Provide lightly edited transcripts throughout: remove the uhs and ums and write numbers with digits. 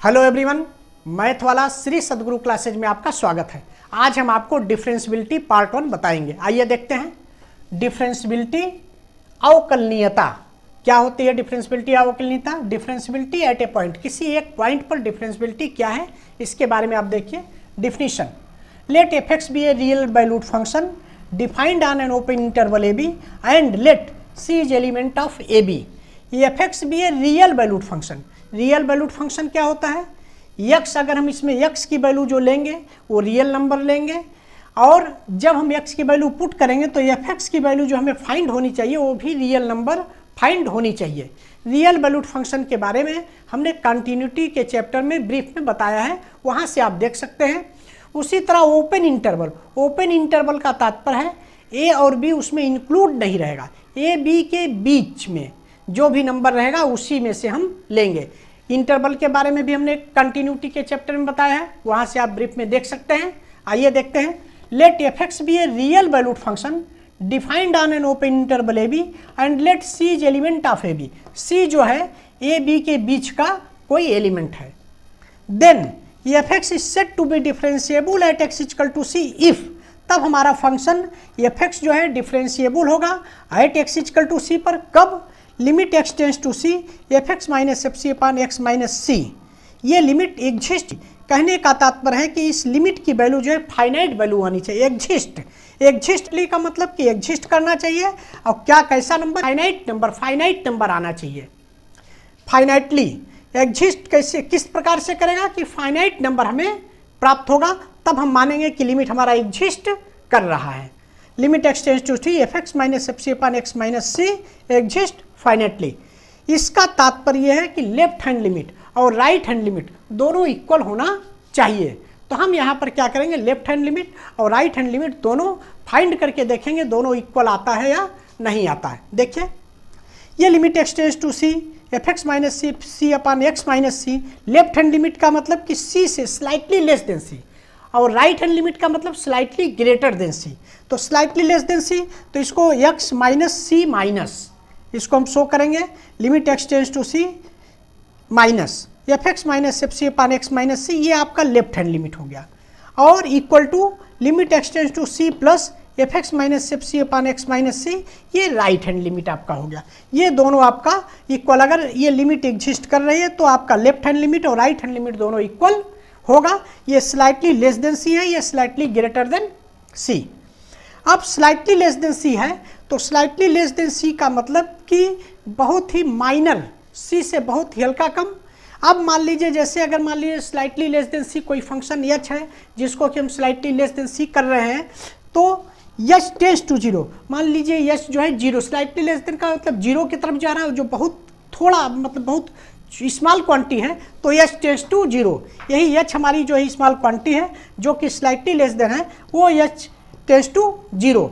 Hello everyone, math वाला श्री सद्गुरु classes में आपका स्वागत है। आज हम आपको डिफरेंशियबिलिटी पार्ट 1 बताएंगे। आइए देखते हैं डिफरेंशियबिलिटी अवकलनीयता क्या होती है। डिफरेंशियबिलिटी अवकलनीयता, डिफरेंशियबिलिटी एट ए पॉइंट, किसी एक पॉइंट पर डिफरेंशियबिलिटी क्या है इसके बारे में आप देखिए। Definition, let f x be a real valued function defined on an open interval a b and let c is element of a b. F x be a real valued function. Real valued function क्या होता है? X, अगर हम इसमें x की value जो लेंगे वो रियल नंबर लेंगे, और जब हम यक्स की वैल्यू पुट करेंगे तो एफ एक्स की वैल्यू जो हमें फाइंड होनी चाहिए वो भी रियल नंबर फाइंड होनी चाहिए। रियल वैल्यूड फंक्शन के बारे में हमने कंटिन्यूटी के चैप्टर में ब्रीफ में बताया है, वहाँ से आप देख सकते हैं। उसी तरह ओपन इंटरवल, ओपन इंटरवल का तात्पर्य है ए और बी उसमें इंक्लूड नहीं रहेगा, ए बी के बीच में जो भी नंबर रहेगा उसी में से हम लेंगे। इंटरवल के बारे में भी हमने कंटिन्यूटी के चैप्टर में बताया है, वहाँ से आप ब्रीफ में देख सकते हैं। आइए देखते हैं। Let f x be a real valued function defined on an open interval a b and let c is element of a b. C जो है ए बी के बीच का कोई एलिमेंट है। Then f x is set to be differentiable at x equal to c if, तब हमारा function f x जो है डिफरेंशिएबल होगा at x equal to c पर। कब? Limit x tends to c f x minus f c upon x minus c. ये limit exist, कहने का तात्पर्य है कि इस लिमिट की वैल्यू जो है फाइनाइट वैल्यू आनी चाहिए। एग्जिस्ट, एग्जिस्टली का मतलब कि एग्जिस्ट करना चाहिए। और क्या, कैसा number? Finite number, finite number आना चाहिए। फाइनाइटली एग्जिस्ट कैसे, किस प्रकार से करेगा कि फाइनाइट नंबर हमें प्राप्त होगा, तब हम मानेंगे कि लिमिट हमारा एग्जिस्ट कर रहा है। Limit x tends to c f x minus f c upon x minus c exist finitely. इसका तात्पर्य है कि लेफ्ट हैंड लिमिट और राइट हैंड लिमिट दोनों इक्वल होना चाहिए। तो हम यहाँ पर क्या करेंगे, लेफ्ट हैंड लिमिट और राइट हैंड लिमिट दोनों फाइंड करके देखेंगे दोनों इक्वल आता है या नहीं आता है। देखिए, ये limit x tends to c f x minus c c upon x minus c, left hand limit का मतलब कि सी से स्लाइटली लेस देन सी, और राइट हैंड लिमिट का मतलब स्लाइटली ग्रेटर देन सी। तो स्लाइटली लेस देन सी, तो इसको एक्स माइनस सी माइनस, इसको हम शो करेंगे limit x tends to c minus f x minus f c upon x minus c, ये आपका लेफ्ट हैंड लिमिट हो गया। और equal to limit x tends to c plus f x minus f c upon x minus c, ये right hand limit आपका हो गया। ये दोनों आपका इक्वल, अगर ये लिमिट एग्जिस्ट कर रही है तो आपका लेफ्ट हैंड लिमिट और राइट हैंड लिमिट दोनों इक्वल होगा। ये स्लाइटली लेस देन सी है, ये स्लाइटली ग्रेटर देन सी। अब स्लाइटली लेस देन सी है तो स्लाइटली लेस देन सी का मतलब कि बहुत ही माइनर, सी से बहुत ही हल्का कम। अब मान लीजिए, जैसे अगर मान लीजिए स्लाइटली लेस देन सी कोई फंक्शन एच है जिसको कि हम स्लाइटली लेस देन सी कर रहे हैं, तो एच टेंस टू जीरो, मान लीजिए एच जो है जीरो, स्लाइटली लेस देन का मतलब जीरो की तरफ जा रहा है, जो बहुत थोड़ा मतलब बहुत स्मॉल क्वांटिटी है, तो एच टेंस टू जीरो। यही एच हमारी जो है स्मॉल क्वांटिटी है जो कि स्लाइटली लेस देन है, वो एच टेंस टू जीरो।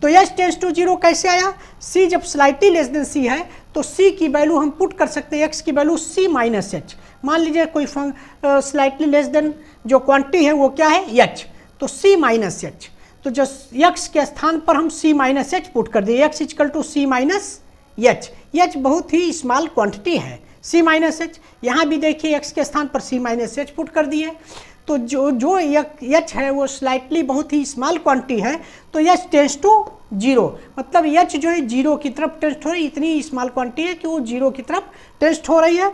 तो एच टेंस टू जीरो कैसे आया? सी जब स्लाइटली लेस देन सी है तो सी की वैल्यू हम पुट कर सकते हैं, एक्स की वैल्यू सी माइनस एच। मान लीजिए कोई स्लाइटली लेस देन जो क्वांटिटी है वो क्या है? एच, तो सी माइनस एच। तो जो एक्स के स्थान पर हम सी माइनस एच पुट कर दिए, x equal to c minus h. H बहुत ही स्मॉल क्वांटिटी है, सी माइनस एच। यहाँ भी देखिए एक्स के स्थान पर सी माइनस एच पुट कर दिए, तो जो एच है वो स्लाइटली बहुत ही स्मॉल क्वांटिटी है, तो एच टेंस टू जीरो, मतलब एच जो है जीरो की तरफ टेस्ट हो रही है। इतनी स्मॉल क्वांटिटी है कि वो जीरो की तरफ टेस्ट हो रही है।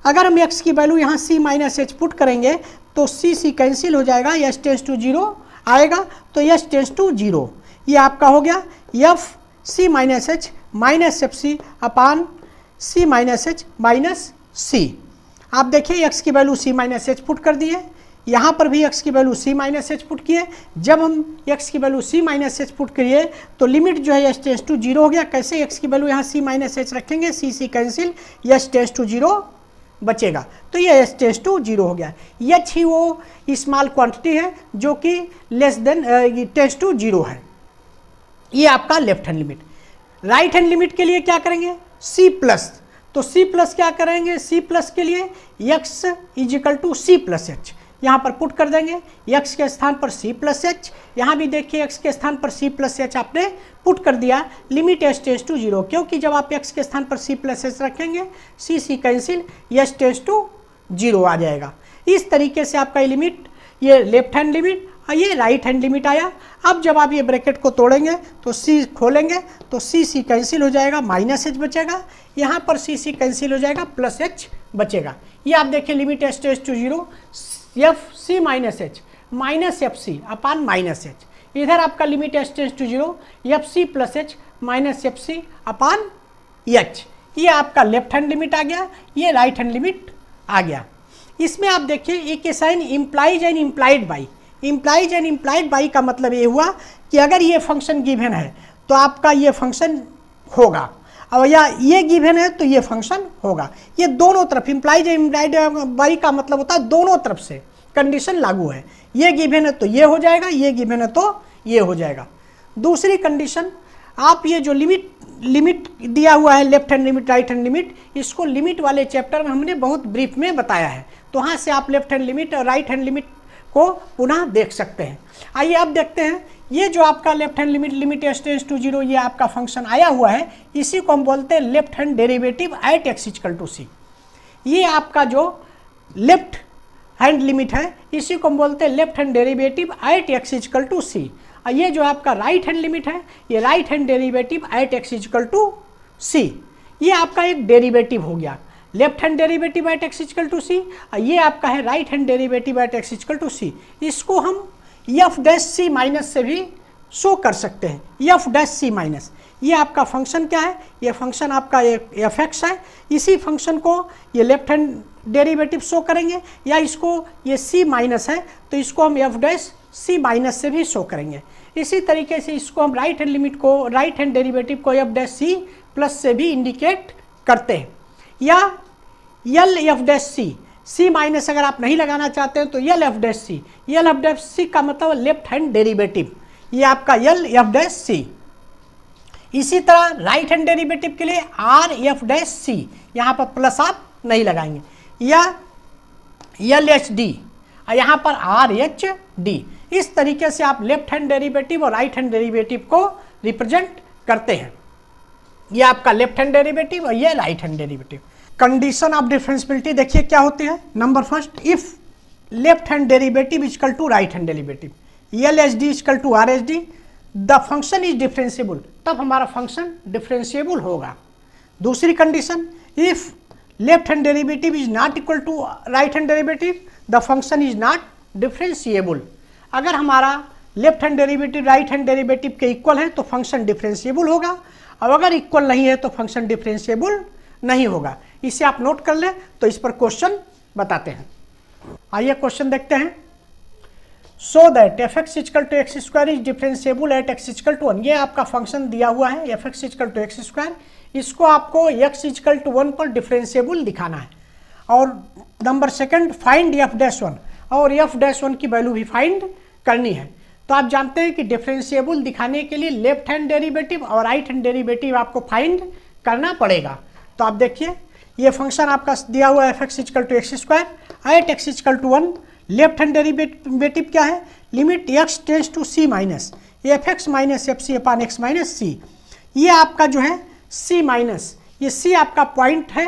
अगर हम एक्स की वैल्यू यहाँ सी माइनस एच पुट करेंगे तो सी सी कैंसिल हो जाएगा, एच टेंस टू जीरो आएगा, तो एच टेंस टू जीरो। ये आपका हो गया f c minus h minus f c upon c minus h minus c. आप देखिए एक्स की value c minus h put कर दिए, यहाँ पर भी x की value c minus h put किए। जब हम x की value c minus h put करिए तो लिमिट जो है h टेंस टू जीरो हो गया। कैसे? x की वैल्यू यहाँ c माइनस एच रखेंगे, c c cancel, h tends to zero बचेगा, तो ये h टेंस टू जीरो हो गया। h ही वो स्मॉल क्वांटिटी है जो कि less than tends to zero है। ये आपका left hand limit. Right hand limit के लिए क्या करेंगे? c प्लस, तो c प्लस क्या करेंगे? c प्लस के लिए x is equal to c plus h, यहाँ पर पुट कर देंगे। x के स्थान पर c प्लस एच, यहाँ भी देखिए x के स्थान पर c प्लस एच आपने पुट कर दिया। Limit h tends to zero, क्योंकि जब आप x के स्थान पर c प्लस एच रखेंगे c c cancel, h tends to 0 आ जाएगा। इस तरीके से आपका लिमिट, ये लेफ्ट हैंड लिमिट और ये राइट हैंड लिमिट आया। अब जब आप ये ब्रैकेट को तोड़ेंगे तो c खोलेंगे तो c कैंसिल हो जाएगा, -h बचेगा, यहाँ पर c कैंसिल हो जाएगा, +h बचेगा। ये आप देखिए limit s tends to 0 f c minus h minus f c upon minus h. इधर आपका limit s tends to 0 f c plus h minus f c upon h. ये आपका लेफ्ट हैंड लिमिट आ गया, ये राइट हैंड लिमिट आ गया। इसमें आप देखिए एक sign implies and implied by. Implies and implied by का मतलब ये हुआ कि अगर ये फंक्शन गिवन है तो आपका ये फंक्शन होगा, और या ये गिवन है तो ये फंक्शन होगा। ये दोनों तरफ इम्प्लाइज एंड इम्प्लाइड बाई का मतलब होता है दोनों तरफ से कंडीशन लागू है। ये गिवन है तो ये हो जाएगा, ये गिवन है तो ये हो जाएगा। दूसरी कंडीशन, आप ये जो लिमिट दिया हुआ है left hand limit right hand limit, इसको लिमिट वाले चैप्टर में हमने बहुत ब्रीफ में बताया है, तो वहाँ से आप लेफ्ट हैंड लिमिट और राइट हैंड लिमिट को पुनः देख सकते हैं। आइए अब देखते हैं, ये जो आपका left hand limit s tends to 0 ये आपका फंक्शन आया हुआ है, इसी को हम बोलते हैं left hand derivative at x equal to c। ये आपका जो लेफ्ट हैंड लिमिट है इसी को हम बोलते हैं left hand derivative at x equal to c। और ये जो आपका राइट हैंड लिमिट है ये right hand derivative at x equal to c। ये आपका एक डेरिवेटिव हो गया, left hand derivative at x equal to c, और ये आपका है right hand derivative at x equal to c। इसको हम एफ डैश सी माइनस से भी शो कर सकते हैं, एफ डैश सी माइनस। ये आपका फंक्शन क्या है, ये फंक्शन आपका एफ एक्स है। इसी फंक्शन को ये लेफ्ट हैंड डेरिवेटिव शो करेंगे, या इसको ये c माइनस है तो इसको हम एफ डैश सी माइनस से भी शो करेंगे। इसी तरीके से इसको हम राइट हैंड लिमिट को राइट हैंड डेरिवेटिव को एफ डैश सी प्लस से भी इंडिकेट करते हैं, या यल एफ डैश सी, सी माइनस अगर आप नहीं लगाना चाहते हैं तो यल एफ डैश सी। यल एफ डैश सी का मतलब लेफ्ट हैंड डेरिवेटिव, ये आपका यल एफ डैश सी। इसी तरह राइट हैंड डेरिवेटिव के लिए आर एफ डैश सी, यहाँ पर प्लस आप नहीं लगाएंगे, या यल एच डी, यहाँ पर आर एच डी। इस तरीके से आप लेफ्ट हैंड डेरिवेटिव और राइट हैंड डेरिवेटिव को रिप्रेजेंट करते हैं। ये आपका लेफ्ट हैंड डेरिवेटिव और ये right hand derivative. Condition of differentiability देखिए क्या होती है। Number first, if left hand derivative equal to right hand derivative, L H D equal to R H D, the function is differentiable, तब हमारा function differentiable होगा। दूसरी condition, if left hand derivative is not equal to right hand derivative, the function is not differentiable. अगर हमारा left hand derivative right hand derivative के equal है तो function differentiable होगा, और अगर इक्वल नहीं है तो फंक्शन डिफरेंशिएबल नहीं होगा। इसे आप नोट कर लें तो इस पर क्वेश्चन बताते हैं। आइए क्वेश्चन देखते हैं। So that f x equal to x square is differentiable at x equal to 1। ये आपका फंक्शन दिया हुआ है f x equal to x square, इसको आपको एक्स इक्वल टू 1 पर डिफरेंशिएबल दिखाना है। और number second, find F dash 1, और एफ डैश 1 की वैल्यू भी फाइंड करनी है। तो आप जानते हैं कि डिफरेंशिएबल दिखाने के लिए लेफ्ट हैंड डेरिवेटिव और राइट हैंड डेरिवेटिव आपको फाइंड करना पड़ेगा। तो आप देखिए ये फंक्शन आपका दिया हुआ है f x equal to x square at x equal to 1। Left hand derivative क्या है, limit x tends to c minus f x minus f c upon x minus c. ये आपका जो है सी माइनस, ये सी आपका पॉइंट है,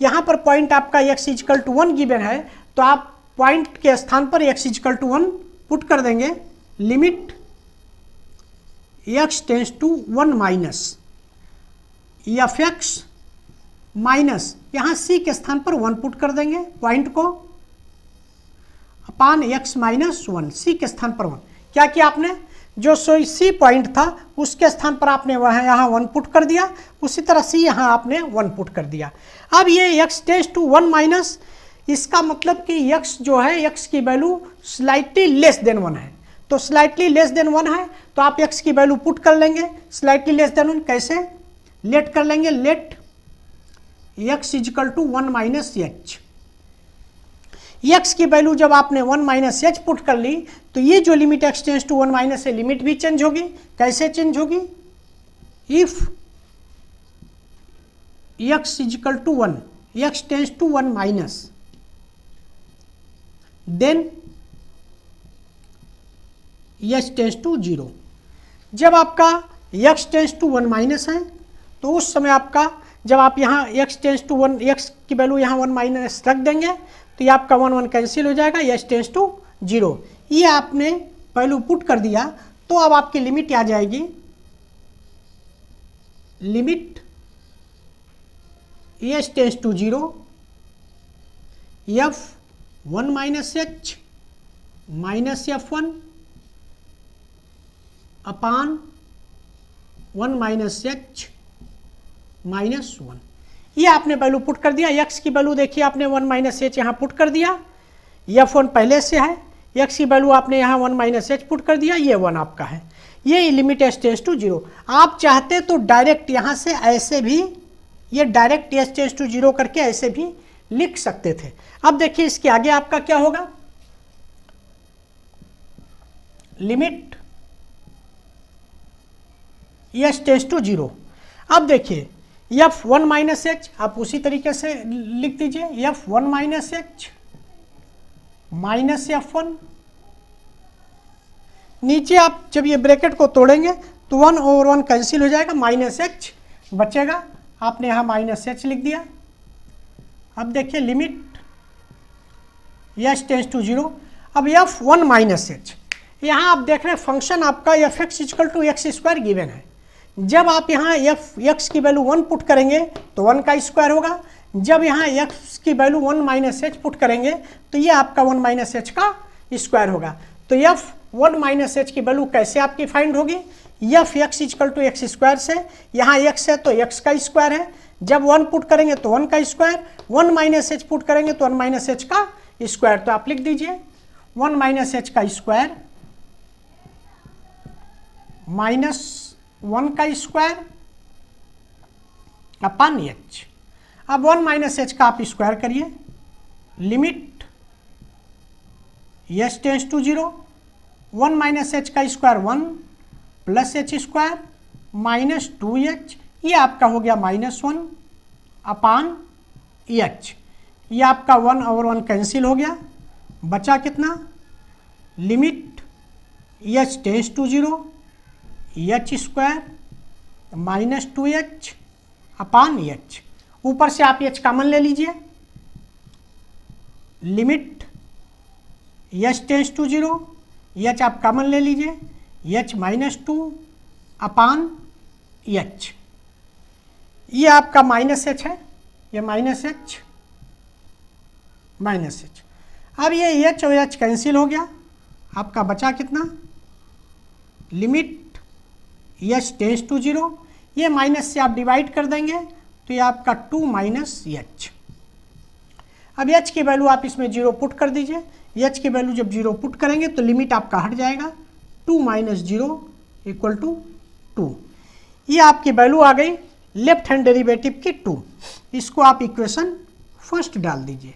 यहाँ पर पॉइंट आपका एक्स इक्वल टू 1 गिवन है, तो आप पॉइंट के स्थान पर एक्स इक्वल टू 1 पुट कर देंगे। Limit x tends to 1 minus f x minus, यहाँ सी के स्थान पर 1 पुट कर देंगे पॉइंट को, अपान एक्स माइनस 1, सी के स्थान पर 1। क्या किया आपने, जो सी पॉइंट था उसके स्थान पर आपने वहाँ यहाँ 1 पुट कर दिया, उसी तरह सी यहाँ आपने 1 पुट कर दिया। अब ये एक्स टेंड्स टू 1 माइनस, इसका मतलब कि एक्स जो है एक्स की वैल्यू स्लाइटली लेस देन 1 है, तो स्लाइटली लेस देन 1 है तो आप एक्स की वैल्यू पुट कर लेंगे स्लाइटली लेस देन 1। कैसे, लेट कर लेंगे, let x equal to 1 minus h. X की वैल्यू जब आपने 1 माइनस एच पुट कर ली तो ये जो limit x tends to 1 minus है लिमिट भी चेंज होगी। कैसे चेंज होगी, if x equal to 1, x tends to 1 minus, then h tends to 0। जब आपका एक्स टेंड्स टू 1 माइनस है तो उस समय आपका जब आप यहाँ x टेंड्स टू 1, x की वैल्यू यहाँ 1 माइनस रख देंगे तो ये आपका 1 1 कैंसिल हो जाएगा, एच टेंस टू 0। ये आपने वैल्यू पुट कर दिया तो अब आपकी लिमिट आ जाएगी, limit h tends to 0 f 1 minus h minus F1 upon 1 minus h minus 1। ये आपने वैल्यू पुट कर दिया। x की वैल्यू देखिए आपने 1 माइनस एच यहाँ पुट कर दिया, F1 पहले से है, x की वैल्यू आपने यहाँ 1 माइनस एच पुट कर दिया, ये 1 आपका है। ये लिमिट एच टेंस टू 0। आप चाहते तो डायरेक्ट यहाँ से ऐसे भी, ये डायरेक्ट एच टेंस टू 0 करके ऐसे भी लिख सकते थे। अब देखिए इसके आगे आपका क्या होगा, लिमिट एच टेंस टू 0। अब देखिए F1 माइनस एच आप उसी तरीके से लिख दीजिए, F1 minus h minus F1। नीचे आप जब ये ब्रैकेट को तोड़ेंगे तो 1 और 1 कैंसिल हो जाएगा, माइनस एच बचेगा, आपने यहाँ माइनस एच लिख दिया। अब देखिए लिमिट एच टेंस टू 0। अब F1 माइनस एच, यहाँ आप देख रहे हैं फंक्शन आपका f x equal to x square given है। जब आप यहाँ एफ एक्स की वैल्यू 1 पुट करेंगे तो 1 का स्क्वायर होगा, जब यहाँ एक्स की वैल्यू 1 माइनस एच पुट करेंगे तो ये आपका 1 माइनस एच का स्क्वायर होगा। तो एफ 1 माइनस एच की वैल्यू कैसे आपकी फाइंड होगी, f x equal to x square से, यहाँ एक्स है तो एक्स का स्क्वायर है, जब 1 पुट करेंगे तो 1 का स्क्वायर, 1 माइनस एच पुट करेंगे तो 1 माइनस एच का स्क्वायर। तो आप लिख दीजिए 1 माइनस एच का स्क्वायर माइनस 1 का स्क्वायर अपान एच। अब 1 माइनस एच का आप स्क्वायर करिए, limit h tends to 0, 1 minus h का square 1 plus h square minus 2h, ये आपका हो गया माइनस 1 अपान एच। ये आपका 1 और 1 कैंसिल हो गया, बचा कितना, limit h tends to 0 h square minus 2h upon h. ऊपर से आप एच कॉमन ले लीजिए, limit h tends to 0, h आप कॉमन ले लीजिए, एच माइनस 2 अपान एच। ये आपका माइनस एच है, ये माइनस एच माइनस एच। अब ये एच और एच कैंसिल हो गया, आपका बचा कितना, लिमिट एच टेंस टू 0, ये माइनस से आप डिवाइड कर देंगे तो ये आपका 2 माइनस एच। अब एच की वैल्यू आप इसमें 0 पुट कर दीजिए, एच की वैल्यू जब 0 पुट करेंगे तो लिमिट आपका हट जाएगा, 2 माइनस 0 इक्वल टू 2। ये आपकी वैल्यू आ गई लेफ्ट हैंड डेरिवेटिव की 2। इसको आप इक्वेशन फर्स्ट डाल दीजिए।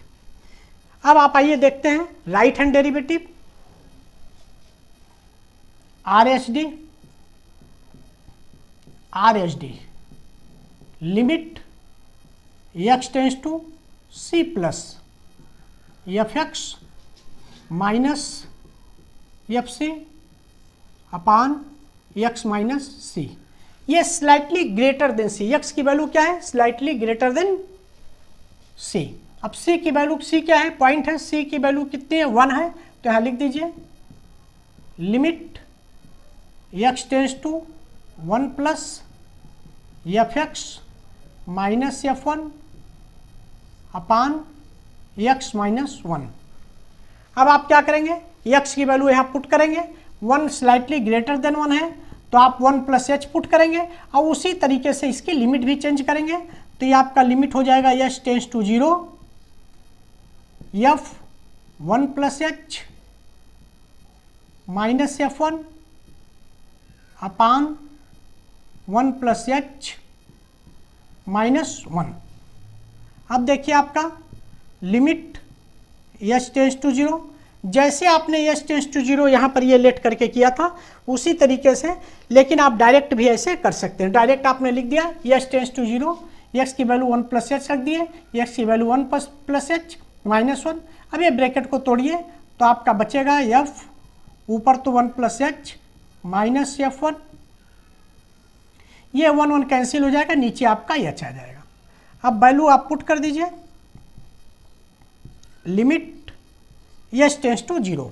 अब आप आइए देखते हैं right hand derivative, R H D limit x tends to c plus f x minus f c upon x minus c. ये slightly greater than c, x की वैल्यू क्या है, स्लाइटली ग्रेटर देन सी। अब सी की वैल्यू, सी क्या है, point है, सी की वैल्यू कितनी है, 1 है, तो यहाँ लिख दीजिए limit x tends to 1 plus f x minus F1 upon x minus 1। अब आप क्या करेंगे, x की वैल्यू यहाँ पुट करेंगे, 1 स्लाइटली ग्रेटर देन 1 है तो आप 1 प्लस एच पुट करेंगे और उसी तरीके से इसकी लिमिट भी चेंज करेंगे। तो ये आपका लिमिट हो जाएगा h tends to 0 f 1 plus h minus F1 upon 1 plus h minus 1। अब देखिए आपका लिमिट एच टेंस टू 0, जैसे आपने एच टेंस टू 0 यहाँ पर ये लेट करके किया था उसी तरीके से, लेकिन आप डायरेक्ट भी ऐसे कर सकते हैं। डायरेक्ट आपने लिख दिया एच टेंस टू 0, एक्स की वैल्यू 1 प्लस एच रख दिए, एक्स की वैल्यू 1 प्लस एच माइनस 1। अब ये ब्रैकेट को तोड़िए तो आपका बचेगा एफ, ऊपर तो 1 प्लस एच माइनस F1, ये 1 1 कैंसिल हो जाएगा, नीचे आपका एच आ जाएगा। अब वैल्यू आप पुट कर दीजिए, लिमिट एच टेंस टू 0।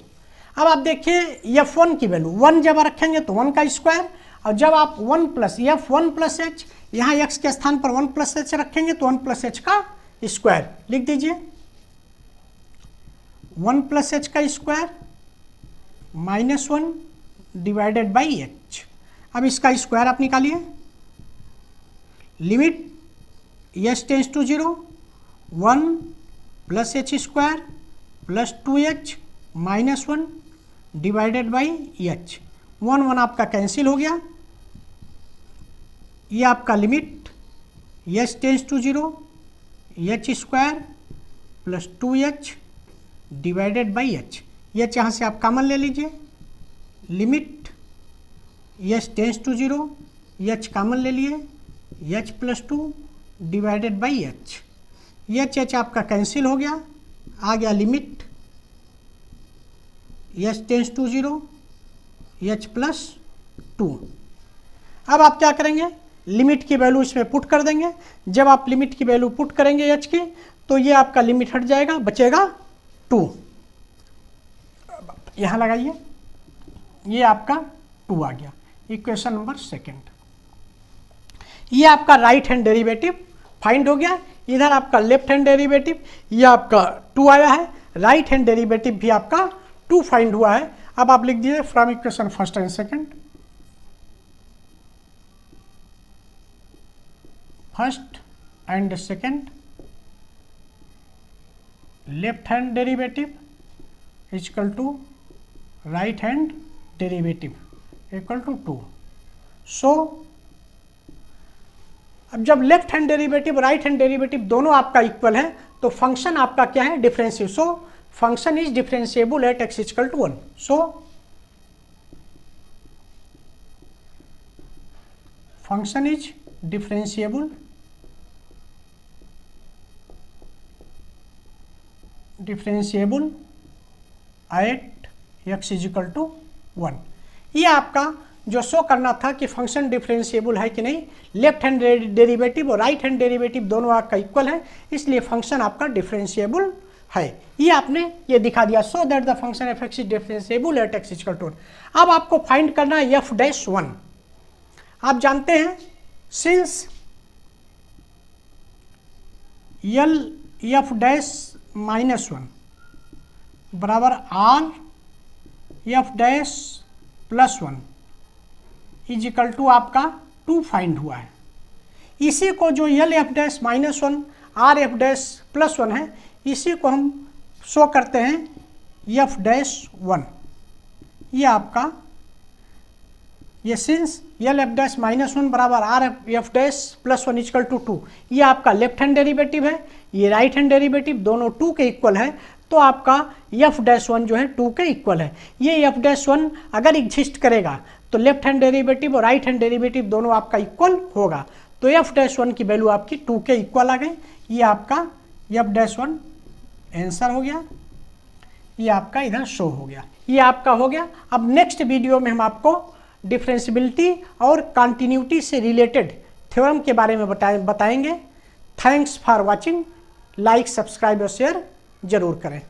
अब आप देखिए f1 की वैल्यू 1 जब रखेंगे तो 1 का स्क्वायर, और जब आप 1 प्लस f1 प्लस एच, यहाँ x के स्थान पर 1 प्लस एच रखेंगे तो 1 प्लस एच का स्क्वायर लिख दीजिए, 1 प्लस एच का square minus 1 divided by h. अब इसका स्क्वायर आप निकालिए, limit h tends to 0, 1 plus h square plus 2h minus 1 divided by h. 1 आपका कैंसिल हो गया, ये आपका limit h tends to 0, h square plus 2h divided by h. H यहाँ से आप कॉमन ले लीजिए, limit h tends to 0, h common ले लिए, H plus 2 divided by h. H आपका कैंसिल हो गया, आ गया limit h tends to 0, h plus 2। अब आप क्या करेंगे, लिमिट की वैल्यू इसमें पुट कर देंगे। जब आप लिमिट की वैल्यू पुट करेंगे एच की, तो ये आपका लिमिट हट जाएगा, बचेगा 2। यहाँ लगाइए, ये आपका 2 आ गया। इक्वेशन नंबर सेकेंड, ये आपका राइट हैंड डेरिवेटिव फाइंड हो गया। इधर आपका लेफ्ट हैंड डेरिवेटिव, ये आपका 2 आया है, राइट हैंड डेरिवेटिव भी आपका 2 फाइंड हुआ है। अब आप लिख दीजिए from equation first and second, first and second left hand derivative equal to right hand derivative equal to 2। So अब जब left hand derivative right hand derivative दोनों आपका इक्वल है, तो फंक्शन आपका क्या है, differentiable. So function is differentiable at x equal to 1। So function is differentiable at x equal to 1। ये आपका जो शो करना था कि फंक्शन डिफरेंशिएबल है कि नहीं, लेफ्ट हैंड डेरिवेटिव और राइट हैंड डेरिवेटिव दोनों आपका इक्वल है, इसलिए फंक्शन आपका डिफरेंशिएबल है। ये आपने ये दिखा दिया, so that the function f x is differentiable at x equal to 1। अब आपको फाइंड करना है f'1। आप जानते हैं सिंस यल f'-1 बराबर r f'+1 is equal to आपका 2 फाइंड हुआ है। इसी को जो यल f'-1 r f'+1 है, इसी को हम शो करते हैं f'1। ये आपका ये सिंस यल f'-1 बराबर r f'+1 इक्वल टू 2, ये आपका लेफ्ट हैंड डेरिवेटिव है, ये राइट हैंड डेरिवेटिव दोनों 2 के इक्वल है, तो आपका f'1 जो है 2 के इक्वल है। ये f'1 अगर एग्जिस्ट करेगा तो लेफ्ट हैंड डेरिवेटिव और राइट हैंड डेरिवेटिव दोनों आपका इक्वल होगा, तो f'1 की वैल्यू आपकी 2 के इक्वल आ गई। ये आपका f'1 आंसर हो गया, ये आपका इधर शो हो गया, ये आपका हो गया। अब नेक्स्ट वीडियो में हम आपको डिफरेंशिएबिलिटी और कंटिन्यूटी से रिलेटेड थ्योरम के बारे में बताएंगे। Thanks for watching, like subscribe और शेयर जरूर करें।